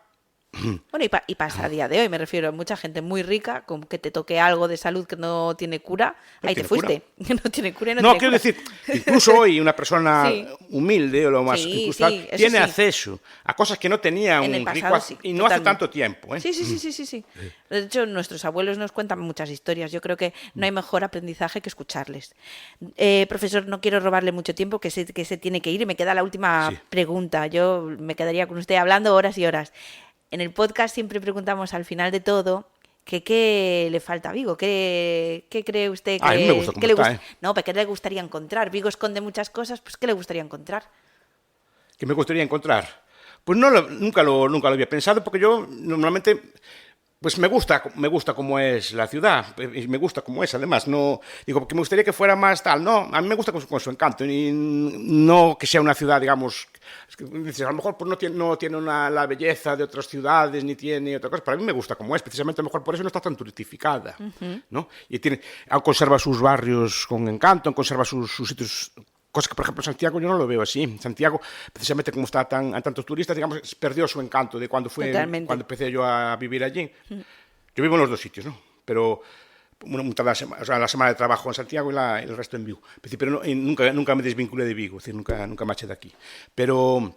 Bueno, y pasa a día de hoy, me refiero a mucha gente muy rica, con que te toque algo de salud que no tiene cura, No ahí tiene te fuiste. No tiene cura y no No, tiene quiero cura. decir, incluso hoy una persona Sí. humilde o lo más Sí, incluso sí, eso tiene sí. acceso a cosas que no tenía En el un pasado, rico sí, y no hace totalmente. tanto tiempo. ¿eh? Sí. De hecho, nuestros abuelos nos cuentan muchas historias. Yo creo que no hay mejor aprendizaje que escucharles. Profesor, no quiero robarle mucho tiempo, que se tiene que ir y me queda la última Sí. pregunta. Yo me quedaría con usted hablando horas y horas. En el podcast siempre preguntamos al final de todo que qué le falta a Vigo, qué cree usted que... A mí me gusta cómo qué le está, ¿eh? No, pero ¿qué le gustaría encontrar? Vigo esconde muchas cosas, pues ¿qué le gustaría encontrar? Que me gustaría encontrar. Pues nunca lo había pensado, porque yo normalmente pues me gusta cómo es la ciudad, y me gusta cómo es, además. No digo que me gustaría que fuera más tal, no, a mí me gusta con su encanto, y no que sea una ciudad, digamos, es que dices, a lo mejor pues no tiene la belleza de otras ciudades, ni tiene otra cosa, pero a mí me gusta como es, precisamente a lo mejor por eso no está tan turistificada, ¿no? Y conserva sus barrios con encanto, conserva sus sitios. Cosa que, por ejemplo, Santiago yo no lo veo así. Santiago, precisamente como está a tantos turistas, digamos, perdió su encanto de cuando empecé yo a vivir allí. Yo vivo en los dos sitios, ¿no? Pero la semana de trabajo en Santiago y el resto en Vigo. Pero nunca me desvinculé de Vigo, es decir, nunca marché de aquí. Pero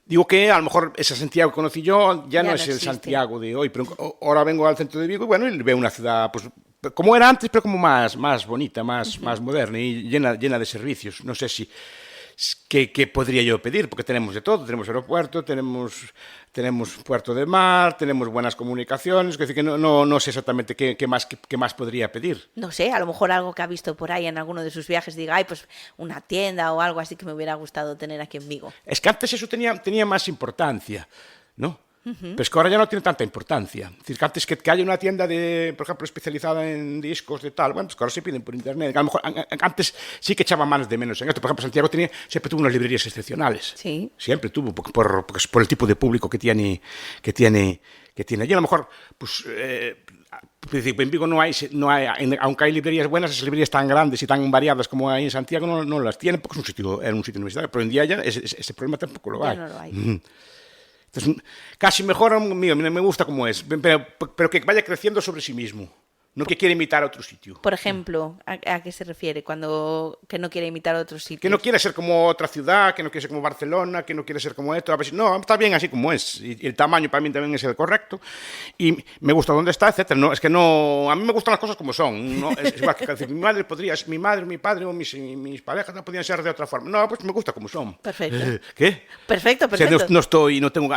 digo que a lo mejor ese Santiago que conocí yo ya no es el Santiago de hoy, pero ahora vengo al centro de Vigo y bueno, y veo una ciudad pues como era antes, pero como más bonita, más moderna y llena de servicios. No sé qué podría yo pedir, porque tenemos de todo. Tenemos aeropuerto, tenemos puerto de mar, tenemos buenas comunicaciones. Es decir, que no sé exactamente qué más podría pedir. No sé, a lo mejor algo que ha visto por ahí en alguno de sus viajes, diga, ay, pues una tienda o algo así que me hubiera gustado tener aquí en Vigo. Es que antes eso tenía más importancia, ¿no? Pero es que ahora ya no tiene tanta importancia. Es decir, que antes que haya una tienda, por ejemplo, especializada en discos de tal, bueno, pues que ahora se piden por internet. A lo mejor antes sí que echaba manos de menos en esto. Por ejemplo, Santiago siempre tuvo unas librerías excepcionales. Sí. Siempre tuvo, por el tipo de público que tiene allí. A lo mejor, pues, Es decir, en Vigo no hay, aunque hay librerías buenas, esas librerías tan grandes y tan variadas como hay en Santiago no las tienen, porque era un sitio universitario, pero hoy en día ya ese problema tampoco lo hay. Ya no lo hay. Entonces, casi mejor, me gusta como es, pero que vaya creciendo sobre sí mismo. No que quiere imitar a otro sitio. Por ejemplo, ¿a qué se refiere cuando que no quiere imitar a otro sitio? Que no quiere ser como otra ciudad, que no quiere ser como Barcelona, que no quiere ser como esto. A ver no, está bien así como es. Y el tamaño para mí también es el correcto. Y me gusta dónde está, etcétera. No, es que no, a mí me gustan las cosas como son. No, es igual que decir, mi madre, mi padre o mis parejas no podían ser de otra forma. No, pues me gusta como son. Perfecto. ¿Qué? Perfecto. O sea, no tengo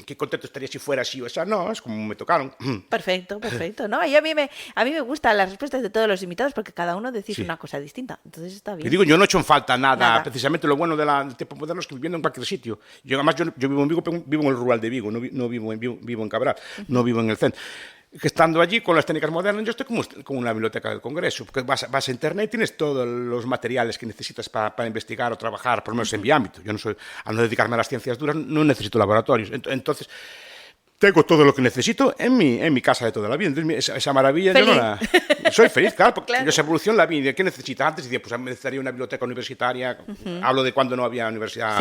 que contento estaría si fuera así. O sea, no, es como me tocaron. Perfecto. No, y a mí me gustan las respuestas de todos los invitados porque cada uno decís una cosa distinta. Entonces está bien. Y digo, yo no he hecho en falta nada. Precisamente lo bueno del tiempo moderno es que viviendo en cualquier sitio. Además, yo vivo en Vigo, pero vivo en el rural de Vigo, no vivo en Cabral, no vivo en el centro. Que estando allí con las técnicas modernas, yo estoy como una biblioteca del Congreso, porque vas a internet y tienes todos los materiales que necesitas para investigar o trabajar, por lo menos en mi ámbito. Yo no soy, al no dedicarme a las ciencias duras, no necesito laboratorios. Entonces, tengo todo lo que necesito en mi casa de toda la vida. Entonces, esa maravilla feliz. Yo no soy feliz, claro, porque claro. Yo esa evolución la vi. ¿Qué necesita? Antes decía, pues necesitaría una biblioteca universitaria. Hablo de cuando no había universidad,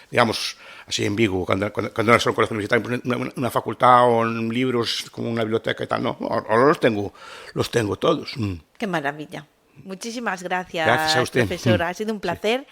digamos, así en Vigo, cuando era solo colegio universitario, pues una facultad o libros como una biblioteca y tal. No, ahora los tengo todos. Qué maravilla. Muchísimas gracias, Gracias a usted. profesora. Ha sido un placer.